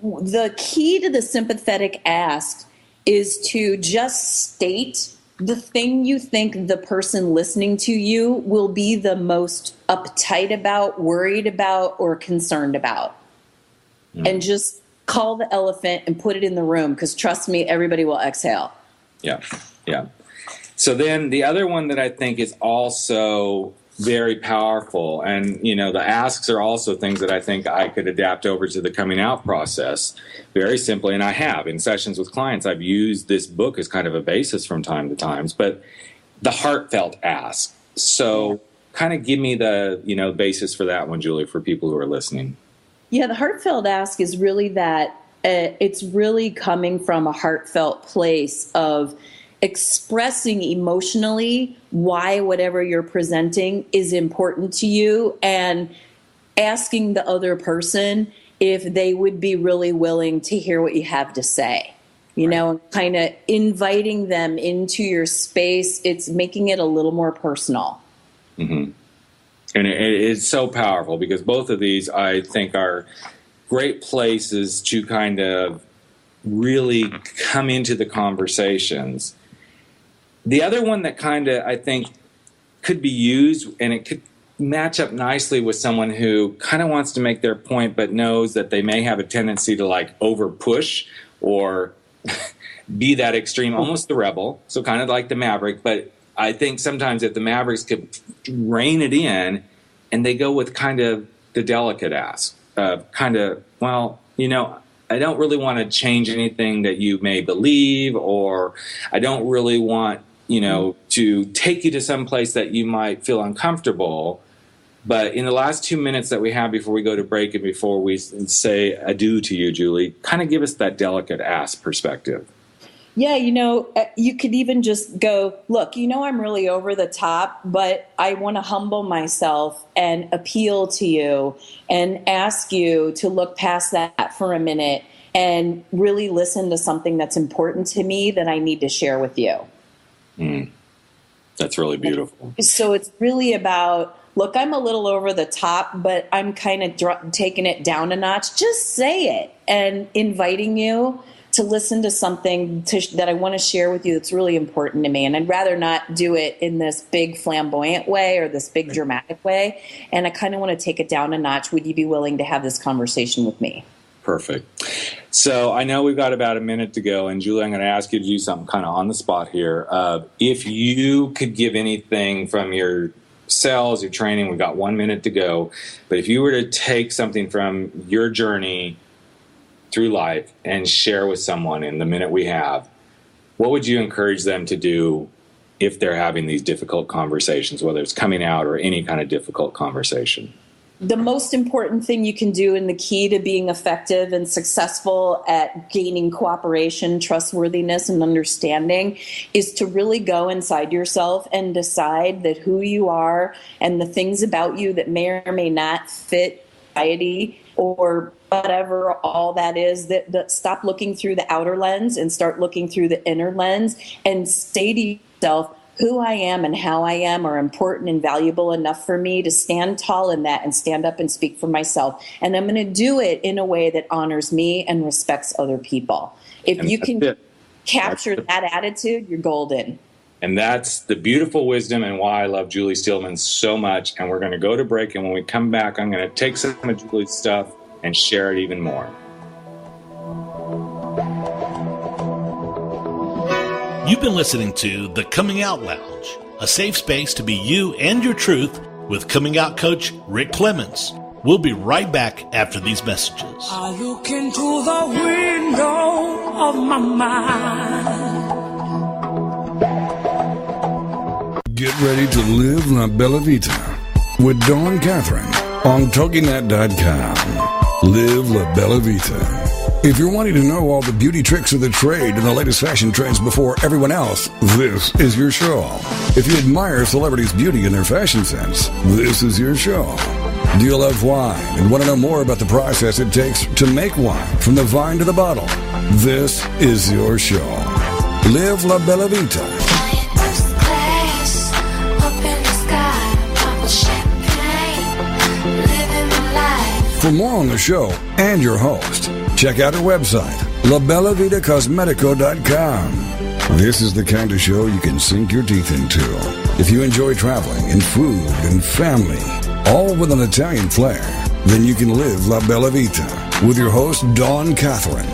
Speaker 3: the key to the sympathetic ask is to just state the thing you think the person listening to you will be the most uptight about, worried about, or concerned about. And just call the elephant and put it in the room, because trust me, everybody will exhale.
Speaker 2: Yeah. So then the other one that I think is also very powerful, and the asks are also things that I think I could adapt over to the coming out process very simply, and I have in sessions with clients. I've used this book as kind of a basis from time to time, but the heartfelt ask. So kind of give me the basis for that one, Julie, for people who are listening.
Speaker 3: Yeah, the heartfelt ask is really that it's really coming from a heartfelt place of expressing emotionally why whatever you're presenting is important to you, and asking the other person if they would be really willing to hear what you have to say. Kind of inviting them into your space. It's making it a little more personal.
Speaker 2: Mm-hmm. And it's so powerful, because both of these, I think, are great places to kind of really come into the conversations. The other one that kind of, I think, could be used, and it could match up nicely with someone who kind of wants to make their point but knows that they may have a tendency to like over push or be that extreme, almost the rebel, so kind of like the maverick. But I think sometimes if the mavericks could rein it in and they go with kind of the delicate ask, kind of, well, you know, I don't really want to change anything that you may believe, or I don't really want, you know, to take you to some place that you might feel uncomfortable. But in the last 2 minutes that we have before we go to break and before we say adieu to you, Julie, kind of give us that delicate ask perspective.
Speaker 3: Yeah, you know, you could even just go, look, you know, I'm really over the top, but I want to humble myself and appeal to you and ask you to look past that for a minute and really listen to something that's important to me that I need to share with you.
Speaker 2: That's really beautiful.
Speaker 3: So it's really about, look, I'm a little over the top, but I'm kind of taking it down a notch. Just say it, and inviting you to listen to something that I want to share with you that's really important to me. And I'd rather not do it in this big flamboyant way or this big dramatic way. And I kind of want to take it down a notch. Would you be willing to have this conversation with me?
Speaker 2: Perfect. So I know we've got about a minute to go. And Julie, I'm going to ask you to do something kind of on the spot here. If you could give anything from your sales, your training, we've got 1 minute to go. But if you were to take something from your journey through life and share with someone in the minute we have, what would you encourage them to do if they're having these difficult conversations, whether it's coming out or any kind of difficult conversation?
Speaker 3: The most important thing you can do, and the key to being effective and successful at gaining cooperation, trustworthiness, and understanding, is to really go inside yourself and decide that who you are and the things about you that may or may not fit society or whatever all that is, that stop looking through the outer lens and start looking through the inner lens, and say to yourself, who I am and how I am are important and valuable enough for me to stand tall in that and stand up and speak for myself. And I'm going to do it in a way that honors me and respects other people. If you can capture that attitude, you're golden.
Speaker 2: And that's the beautiful wisdom and why I love Julie Steelman so much. And we're going to go to break. And when we come back, I'm going to take some of Julie's stuff and share it even more.
Speaker 1: You've been listening to The Coming Out Lounge, a safe space to be you and your truth with coming out coach Rick Clemens. We'll be right back after these messages.
Speaker 4: I look into the window of my mind.
Speaker 6: Get ready to live La Bella Vita with Dawn Catherine on TogiNet.com. Live La Bella Vita. If you're wanting to know all the beauty tricks of the trade and the latest fashion trends before everyone else, this is your show. If you admire celebrities' beauty and their fashion sense, this is your show. Do you love wine and want to know more about the process it takes to make wine from the vine to the bottle? This is your show. Live La Bella Vita. For more on the show and your host, check out our website, labellavitacosmetico.com. This is the kind of show you can sink your teeth into. If you enjoy traveling and food and family, all with an Italian flair, then you can live La Bella Vita with your host, Dawn Catherine.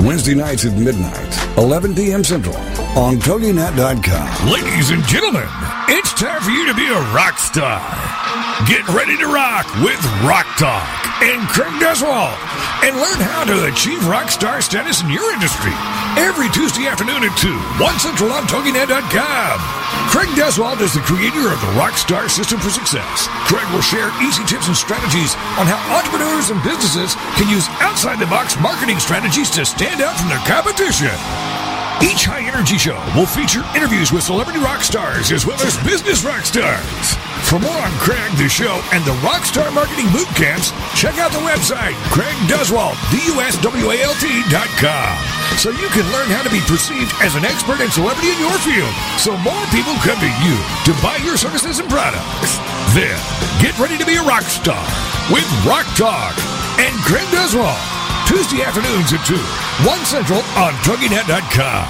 Speaker 6: Wednesday nights at midnight, 11 p.m. Central, on TogiNet.com.
Speaker 7: Ladies and gentlemen, it's time for you to be a rock star. Get ready to rock with Rock Talk and Craig Deswald, and learn how to achieve rock star status in your industry every Tuesday afternoon at 2, 1 Central on TogiNet.com. Craig Deswald is the creator of the Rockstar System for Success. Craig will share easy tips and strategies on how entrepreneurs and businesses can use outside-the-box marketing strategies to stand out from their competition. Each high-energy show will feature interviews with celebrity rock stars as well as business rock stars. For more on Craig, the show, and the Rockstar Marketing Boot Camps, check out the website, CraigDeswald.com, so you can learn how to be perceived as an expert and celebrity in your field, so more people come to you to buy your services and products. Then, get ready to be a rock star with Rock Talk and Craig Deswald. Tuesday afternoons at 2, 1 Central on TogiNet.com.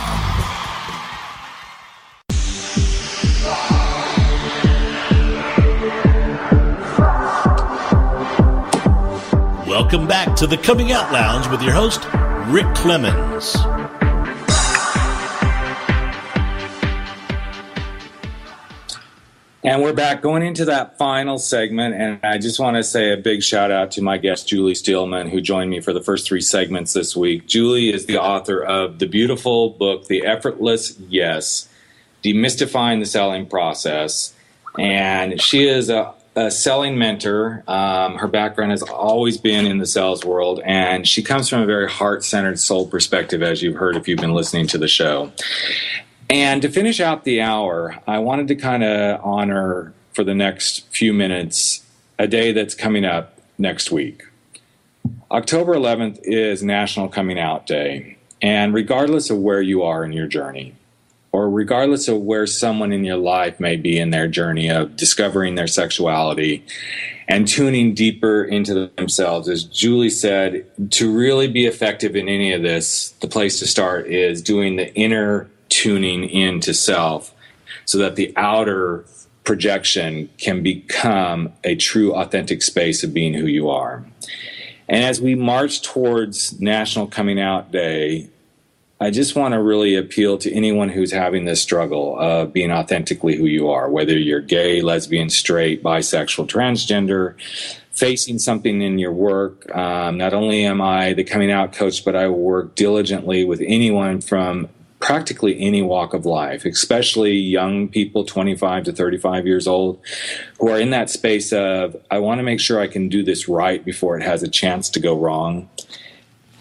Speaker 1: Welcome back to the Coming Out Lounge with your host, Rick Clemens.
Speaker 2: And we're back going into that final segment, and I just want to say a big shout out to my guest, Julie Steelman, who joined me for the first 3 segments this week. Julie is the author of the beautiful book, The Effortless Yes, Demystifying the Selling Process. And she is a selling mentor. Her background has always been in the sales world, and she comes from a very heart-centered soul perspective, as you've heard if you've been listening to the show. And to finish out the hour, I wanted to kind of honor for the next few minutes a day that's coming up next week. October 11th is National Coming Out Day. And regardless of where you are in your journey, or regardless of where someone in your life may be in their journey of discovering their sexuality and tuning deeper into themselves, as Julie said, to really be effective in any of this, the place to start is doing the inner tuning into self so that the outer projection can become a true authentic space of being who you are. And as we march towards National Coming Out Day, I just want to really appeal to anyone who's having this struggle of being authentically who you are, whether you're gay, lesbian, straight, bisexual, transgender, facing something in your work. Not only am I the coming out coach, but I work diligently with anyone from practically any walk of life, especially young people 25 to 35 years old who are in that space of, I want to make sure I can do this right before it has a chance to go wrong.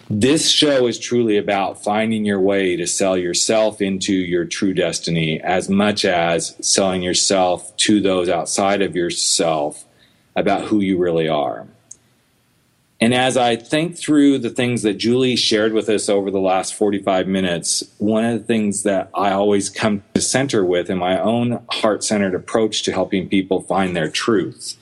Speaker 2: This show is truly about finding your way to sell yourself into your true destiny as much as selling yourself to those outside of yourself about who you really are. And as I think through the things that Julie shared with us over the last 45 minutes, one of the things that I always come to center with in my own heart-centered approach to helping people find their truth.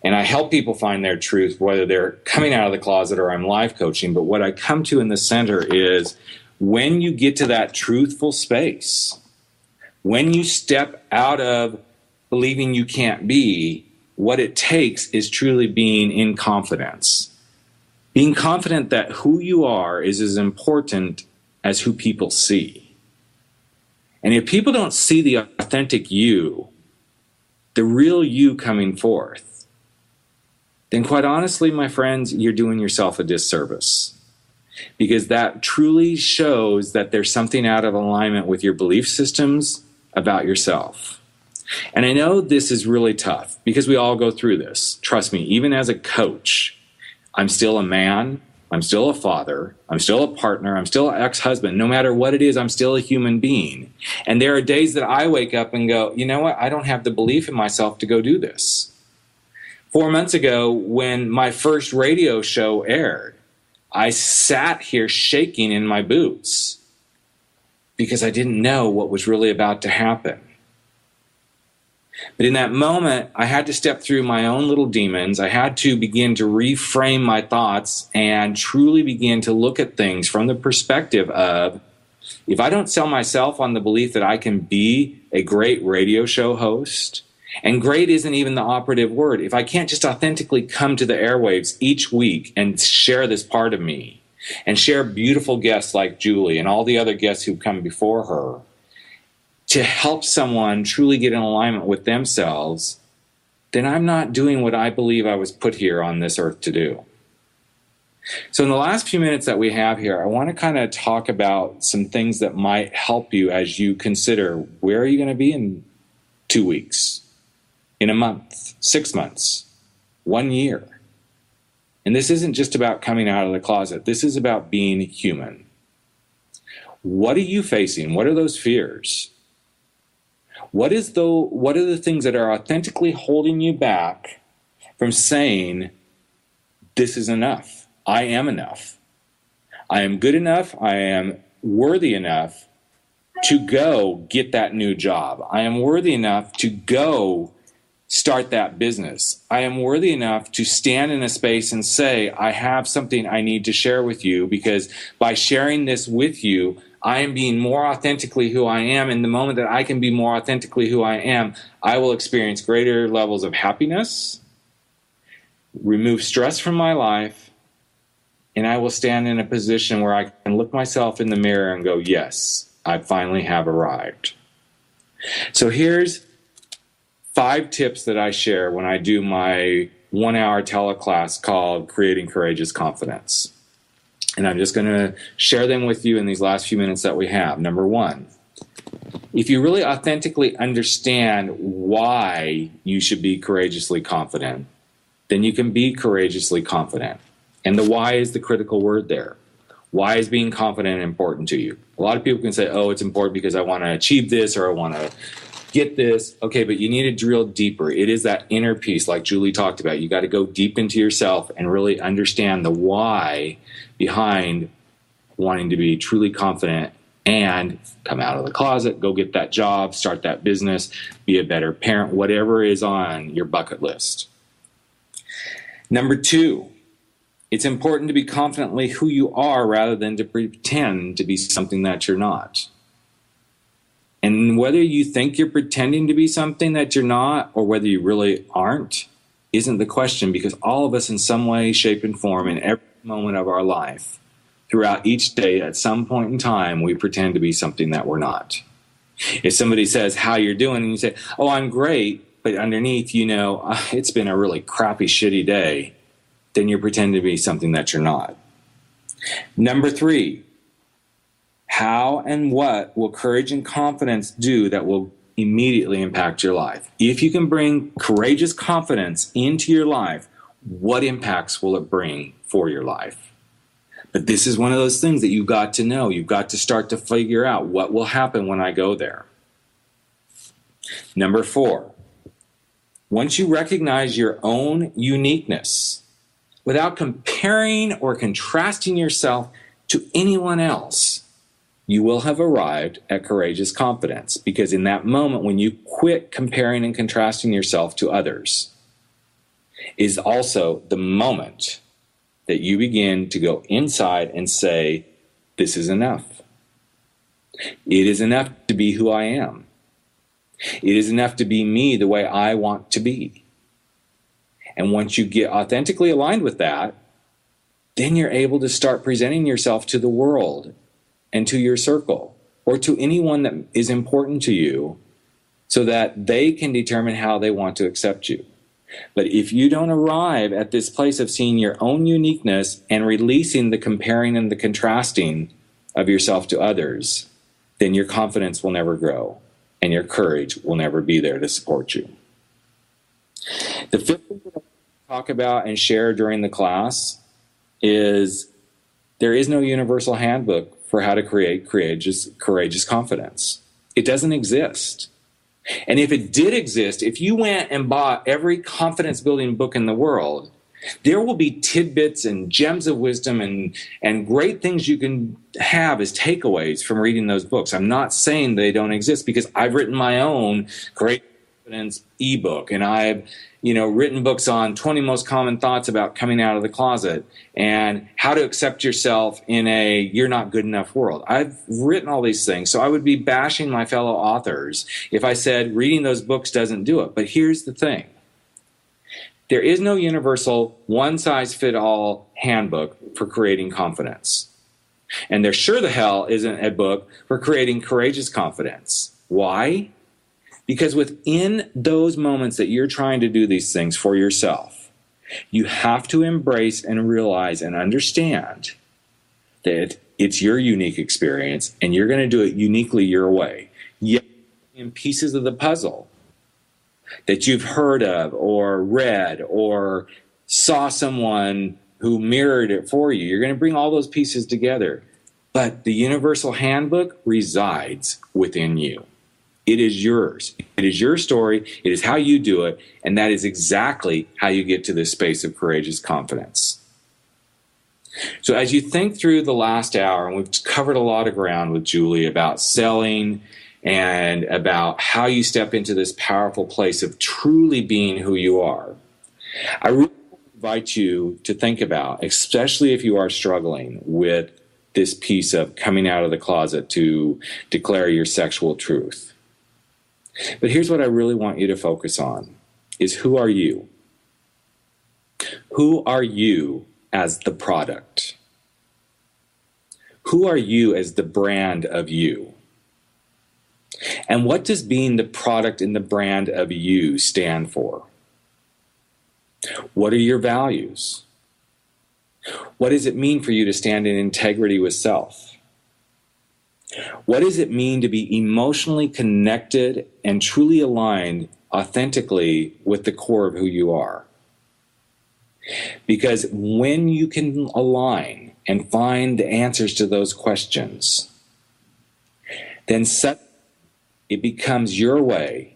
Speaker 2: And I help people find their truth, whether they're coming out of the closet or I'm life coaching. But what I come to in the center is when you get to that truthful space, when you step out of believing you can't be, what it takes is truly being in confidence. Being confident that who you are is as important as who people see. And if people don't see the authentic you, the real you coming forth, then quite honestly, my friends, you're doing yourself a disservice. Because that truly shows that there's something out of alignment with your belief systems about yourself. And I know this is really tough because we all go through this. Trust me, even as a coach, I'm still a man, I'm still a father, I'm still a partner, I'm still an ex-husband. No matter what it is, I'm still a human being. And there are days that I wake up and go, you know what, I don't have the belief in myself to go do this. 4 months ago, when my first radio show aired, I sat here shaking in my boots because I didn't know what was really about to happen. But in that moment, I had to step through my own little demons. I had to begin to reframe my thoughts and truly begin to look at things from the perspective of, if I don't sell myself on the belief that I can be a great radio show host, and great isn't even the operative word, if I can't just authentically come to the airwaves each week and share this part of me, and share beautiful guests like Julie and all the other guests who've come before her, to help someone truly get in alignment with themselves, then I'm not doing what I believe I was put here on this earth to do. So in the last few minutes that we have here, I want to kind of talk about some things that might help you as you consider, where are you going to be in 2 weeks, in a month, 6 months, 1 year? And this isn't just about coming out of the closet. This is about being human. What are you facing? What are those fears? What are the things that are authentically holding you back from saying, this is enough. I am enough. I am good enough. I am worthy enough to go get that new job. I am worthy enough to go start that business. I am worthy enough to stand in a space and say, I have something I need to share with you, because by sharing this with you, I am being more authentically who I am. In the moment that I can be more authentically who I am, I will experience greater levels of happiness, remove stress from my life, and I will stand in a position where I can look myself in the mirror and go, yes, I finally have arrived. So here's 5 tips that I share when I do my 1-hour teleclass called Creating Courageous Confidence. And I'm just going to share them with you in these last few minutes that we have. Number 1, if you really authentically understand why you should be courageously confident, then you can be courageously confident. And the why is the critical word there. Why is being confident important to you? A lot of people can say, oh, it's important because I want to achieve this or I want to get this. Okay, but you need to drill deeper. It is that inner piece like Julie talked about. You got to go deep into yourself and really understand the why behind wanting to be truly confident and come out of the closet, go get that job, start that business, be a better parent, whatever is on your bucket list. Number 2, it's important to be confidently who you are rather than to pretend to be something that you're not. And whether you think you're pretending to be something that you're not or whether you really aren't isn't the question, because all of us in some way, shape, and form in every moment of our life, throughout each day, at some point in time, we pretend to be something that we're not. If somebody says how you're doing and you say, oh, I'm great, but underneath, it's been a really crappy, shitty day, then you're pretending to be something that you're not. Number 3, how and what will courage and confidence do that will immediately impact your life? If you can bring courageous confidence into your life, what impacts will it bring for your life? But this is one of those things that you've got to know. You've got to start to figure out what will happen when I go there. Number 4, once you recognize your own uniqueness, without comparing or contrasting yourself to anyone else, you will have arrived at courageous confidence. Because in that moment, when you quit comparing and contrasting yourself to others, is also the moment that you begin to go inside and say, this is enough. It is enough to be who I am. It is enough to be me the way I want to be. And once you get authentically aligned with that, then you're able to start presenting yourself to the world and to your circle or to anyone that is important to you so that they can determine how they want to accept you. But if you don't arrive at this place of seeing your own uniqueness and releasing the comparing and the contrasting of yourself to others, then your confidence will never grow and your courage will never be there to support you. The 5th thing that I talk about and share during the class is there is no universal handbook for how to create courageous confidence. It doesn't exist. And if it did exist, if you went and bought every confidence building book in the world, there will be tidbits and gems of wisdom and great things you can have as takeaways from reading those books. I'm not saying they don't exist, because I've written my own Courageous Confidence ebook, and I've written books on 20 most common thoughts about coming out of the closet and how to accept yourself in a you're not good enough world. I've written all these things, so I would be bashing my fellow authors if I said reading those books doesn't do it. But here's the thing. There is no universal one-size-fit-all handbook for creating confidence. And there sure the hell isn't a book for creating courageous confidence. Why? Because within those moments that you're trying to do these things for yourself, you have to embrace and realize and understand that it's your unique experience and you're going to do it uniquely your way. Yet in pieces of the puzzle that you've heard of or read or saw someone who mirrored it for you, you're going to bring all those pieces together. But the universal handbook resides within you. It is yours. It is your story. It is how you do it. And that is exactly how you get to this space of courageous confidence. So as you think through the last hour, and we've covered a lot of ground with Julie about selling and about how you step into this powerful place of truly being who you are, I really invite you to think about, especially if you are struggling with this piece of coming out of the closet to declare your sexual truth. But here's what I really want you to focus on, is who are you? Who are you as the product? Who are you as the brand of you? And what does being the product and the brand of you stand for? What are your values? What does it mean for you to stand in integrity with self? What does it mean to be emotionally connected and truly aligned authentically with the core of who you are? Because when you can align and find the answers to those questions, then it becomes your way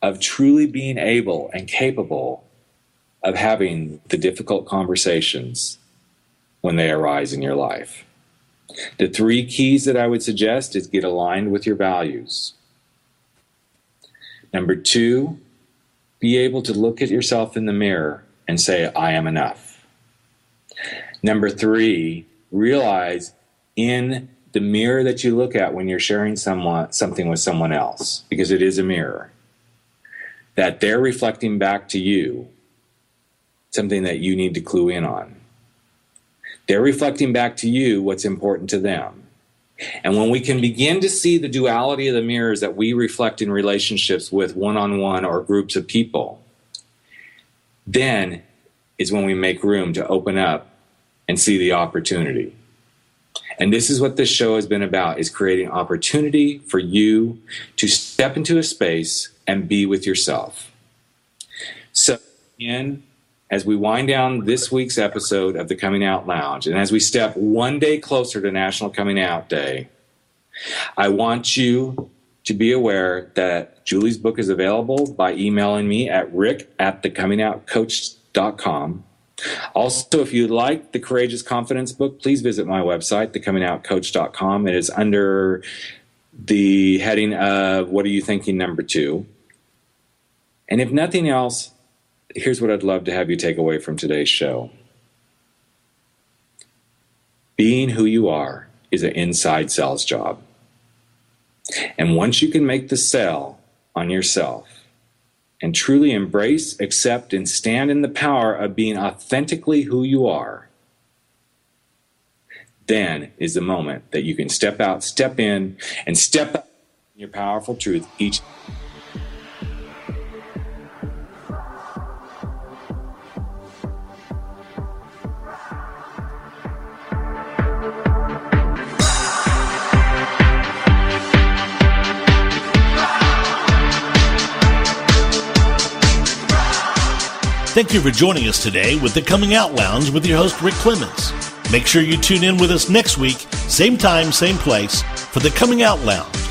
Speaker 2: of truly being able and capable of having the difficult conversations when they arise in your life. The 3 keys that I would suggest is get aligned with your values. Number 2, be able to look at yourself in the mirror and say, I am enough. Number 3, realize in the mirror that you look at when you're sharing something with someone else, because it is a mirror, that they're reflecting back to you something that you need to clue in on. They're reflecting back to you what's important to them. And when we can begin to see the duality of the mirrors that we reflect in relationships with one-on-one or groups of people, then is when we make room to open up and see the opportunity. And this is what this show has been about, is creating opportunity for you to step into a space and be with yourself. So, again, as we wind down this week's episode of the Coming Out Lounge, and as we step one day closer to National Coming Out Day, I want you to be aware that Julie's book is available by emailing me at rick@thecomingoutcoach.com. Also, if you'd like the Courageous Confidence book, please visit my website, thecomingoutcoach.com. It is under the heading of What Are You Thinking? #2. And if nothing else, here's what I'd love to have you take away from today's show. Being who you are is an inside sales job. And once you can make the sale on yourself and truly embrace, accept, and stand in the power of being authentically who you are, then is the moment that you can step out, step in, and step up in your powerful truth each.
Speaker 1: Thank you for joining us today with the Coming Out Lounge with your host, Rick Clemens. Make sure you tune in with us next week, same time, same place, for the Coming Out Lounge.